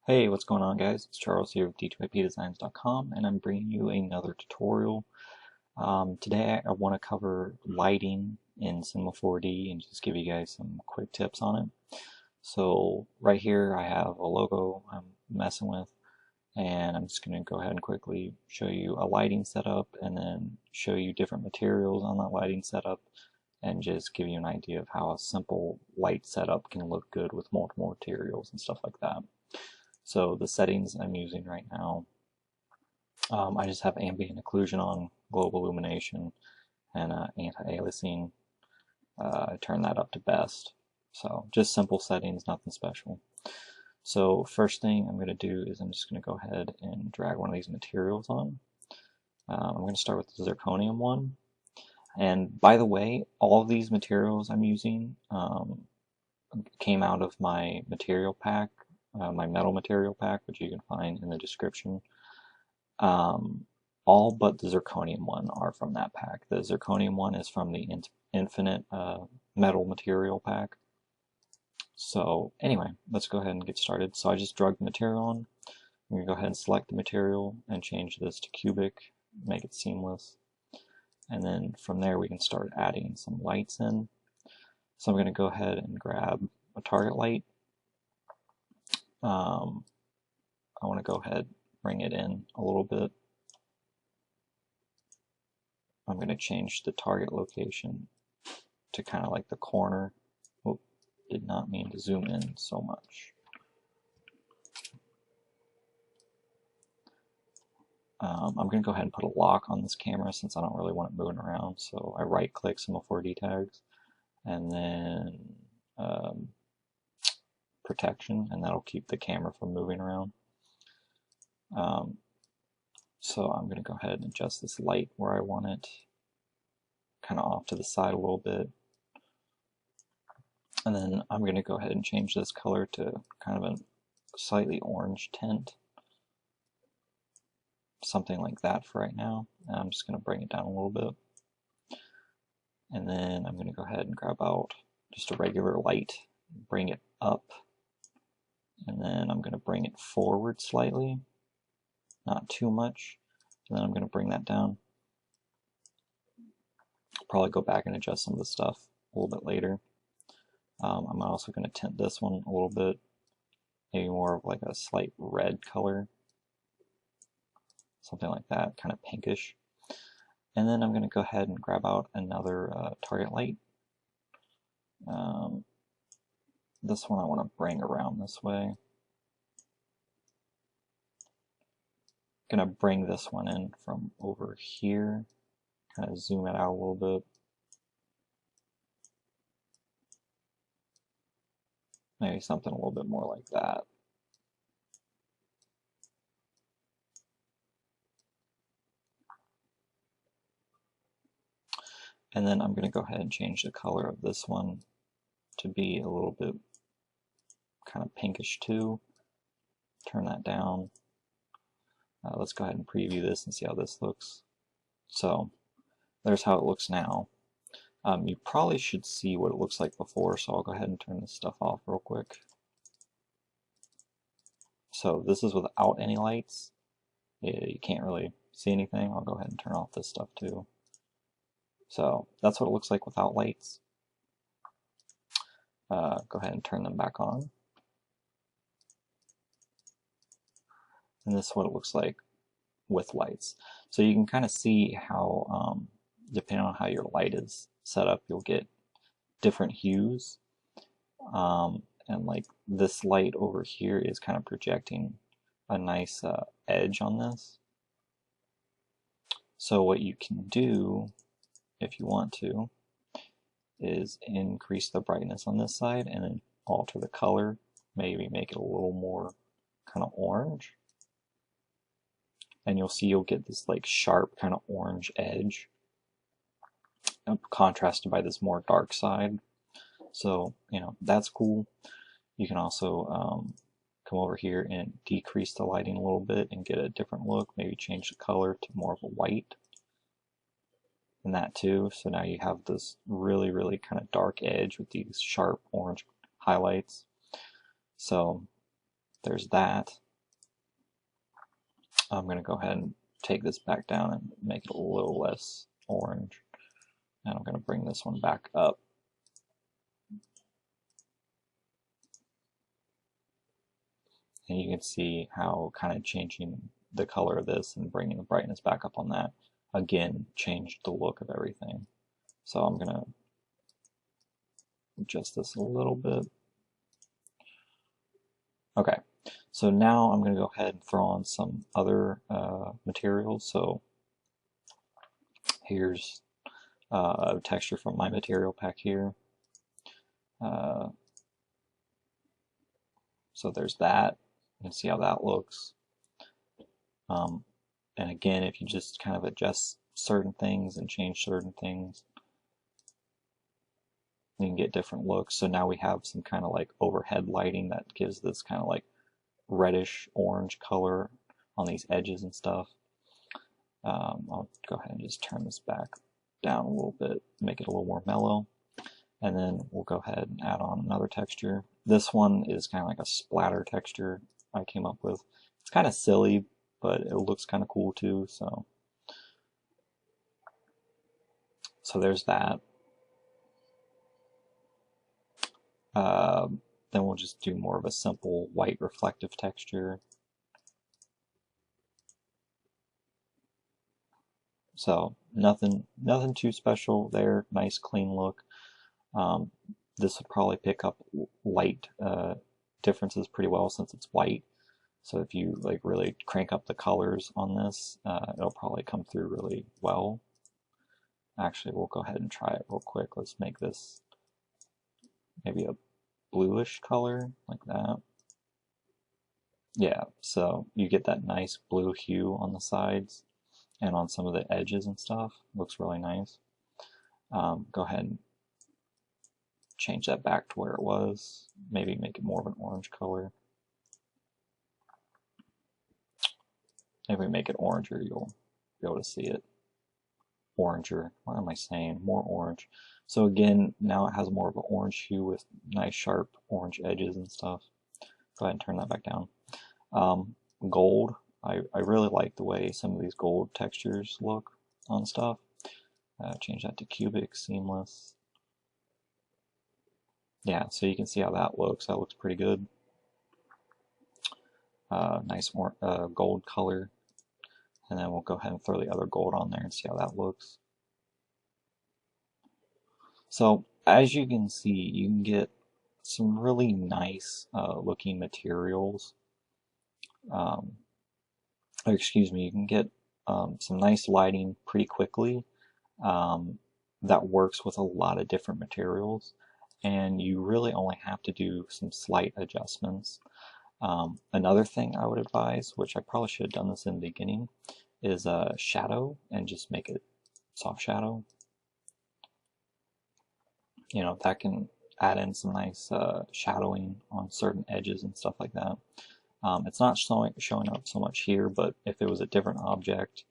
Hey, what's going on, guys? It's Charles here with D2IPdesigns.com, and I'm bringing you another tutorial. Today I want to cover lighting in Cinema 4D and just give you guys some quick tips on it. So right here I have a logo I'm messing with, and I'm just going to go ahead and quickly show you a lighting setup and then show you different materials on that lighting setup and just give you an idea of how a simple light setup can look good with multiple materials and stuff like that. So the settings I'm using right now, I just have ambient occlusion on, global illumination, and anti-aliasing. I turn that up to best. So just simple settings, nothing special. So first thing I'm going to do is I'm just going to go ahead and drag one of these materials on. I'm going to start with the zirconium one. And by the way, all of these materials I'm using came out of my material pack, my metal material pack, which you can find in the description. All but the zirconium one are from that pack. The zirconium one is from the infinite metal material pack. So anyway, let's go ahead and get started. So I just drug the material on. I'm going to go ahead and select the material and change this to cubic, make it seamless. And then from there we can start adding some lights in. So I'm going to go ahead and grab a target light. I want to go ahead and bring it in a little bit. I'm going to change the target location to kind of like the corner. Oh, did not mean to zoom in so much. I'm going to go ahead and put a lock on this camera since I don't really want it moving around. So I right click some of 4D tags and then protection, and that'll keep the camera from moving around. So I'm going to go ahead and adjust this light where I want it, kind of off to the side a little bit. And then I'm going to go ahead and change this color to kind of a slightly orange tint. Something like that for right now. And I'm just going to bring it down a little bit. And then I'm going to go ahead and grab out just a regular light, bring it up, and then I'm going to bring it forward slightly, not too much, and then I'm going to bring that down. Probably go back and adjust some of the stuff a little bit later. I'm also going to tint this one a little bit, maybe more of like a slight red color, something like that, kind of pinkish. And then I'm going to go ahead and grab out another target light. This one I want to bring around this way. I'm going to bring this one in from over here, kind of zoom it out a little bit. Maybe something a little bit more like that. And then I'm going to go ahead and change the color of this one to be a little bit kind of pinkish too. Turn that down. Let's go ahead and preview this and see how this looks. So there's how it looks now. You probably should see what it looks like before, so I'll go ahead and turn this stuff off real quick. So this is without any lights. You can't really see anything. I'll go ahead and turn off this stuff too. So that's what it looks like without lights. Go ahead and turn them back on. And this is what it looks like with lights. So you can kind of see how, depending on how your light is set up, you'll get different hues. And like this light over here is kind of projecting a nice edge on this. So what you can do, if you want to, is increase the brightness on this side and then alter the color, maybe make it a little more kind of orange. And you'll see you'll get this like sharp kind of orange edge contrasted by this more dark side. So, you know, that's cool. You can also come over here and decrease the lighting a little bit and get a different look, maybe change the color to more of a white. And that too, so now you have this really, really kind of dark edge with these sharp orange highlights. So there's that. I'm going to go ahead and take this back down and make it a little less orange. And I'm going to bring this one back up. And you can see how kind of changing the color of this and bringing the brightness back up on that, again, changed the look of everything. So I'm going to adjust this a little bit. Okay, so now I'm going to go ahead and throw on some other materials. So here's a texture from my material pack here. So there's that. You can see how that looks. And again, if you just kind of adjust certain things and change certain things, you can get different looks. So now we have some kind of like overhead lighting that gives this kind of like reddish orange color on these edges and stuff. I'll go ahead and just turn this back down a little bit, make it a little more mellow. And then we'll go ahead and add on another texture. This one is kind of like a splatter texture I came up with. It's kind of silly, but it looks kind of cool too. So there's that. Then we'll just do more of a simple white reflective texture. So nothing too special there. Nice clean look. This would probably pick up light differences pretty well since it's white. So if you like really crank up the colors on this, it'll probably come through really well. Actually, we'll go ahead and try it real quick. Let's make this maybe a bluish color like that. Yeah, so you get that nice blue hue on the sides and on some of the edges and stuff. Looks really nice. Go ahead and change that back to where it was. Maybe make it more of an orange color. If we make it oranger, you'll be able to see it. Oranger. What am I saying? More orange. So again, now it has more of an orange hue with nice sharp orange edges and stuff. Go ahead and turn that back down. Gold. I really like the way some of these gold textures look on stuff. Change that to cubic, seamless. Yeah, so you can see how that looks. That looks pretty good. Nice gold color. And then we'll go ahead and throw the other gold on there and see how that looks. So as you can see, you can get some really nice looking materials. Excuse me, you can get some nice lighting pretty quickly that works with a lot of different materials. And you really only have to do some slight adjustments. Another thing I would advise, which I probably should have done this in the beginning, is shadow and just make it soft shadow. You know, that can add in some nice shadowing on certain edges and stuff like that. It's not showing up so much here, but if it was a different object,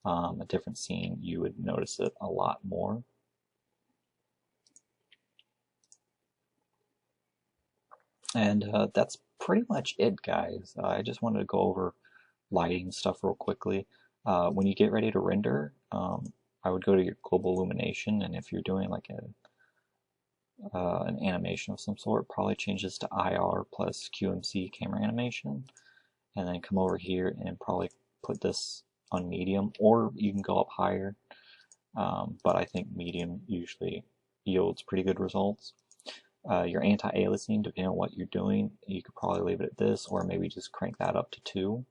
a different scene, you would notice it a lot more. And that's pretty much it, guys. I just wanted to go over lighting stuff real quickly. When you get ready to render, I would go to your global illumination, and if you're doing like an animation of some sort, probably change this to IR plus QMC camera animation, and then come over here and probably put this on medium, or you can go up higher, but I think medium usually yields pretty good results. Your anti-aliasing, depending on what you're doing, you could probably leave it at this, or maybe just crank that up to 2.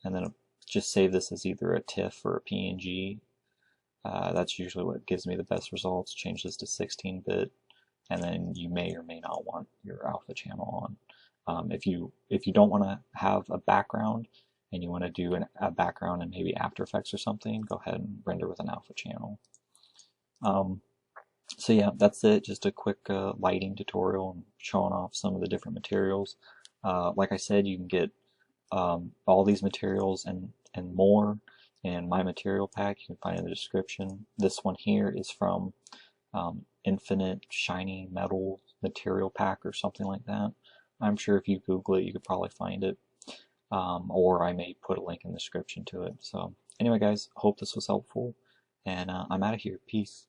And then just save this as either a TIFF or a PNG. That's usually what gives me the best results. Change this to 16-bit, and then you may or may not want your alpha channel on. If you don't want to have a background and you want to do a background in maybe After Effects or something, go ahead and render with an alpha channel. So yeah, that's it. Just a quick lighting tutorial and showing off some of the different materials. Like I said, you can get all these materials and more in my material pack. You can find in the description. This one here is from Infinite Shiny Metal Material Pack or something like that. I'm sure if you Google it, you could probably find it. Or I may put a link in the description to it. So anyway, guys, hope this was helpful, and I'm out of here. Peace.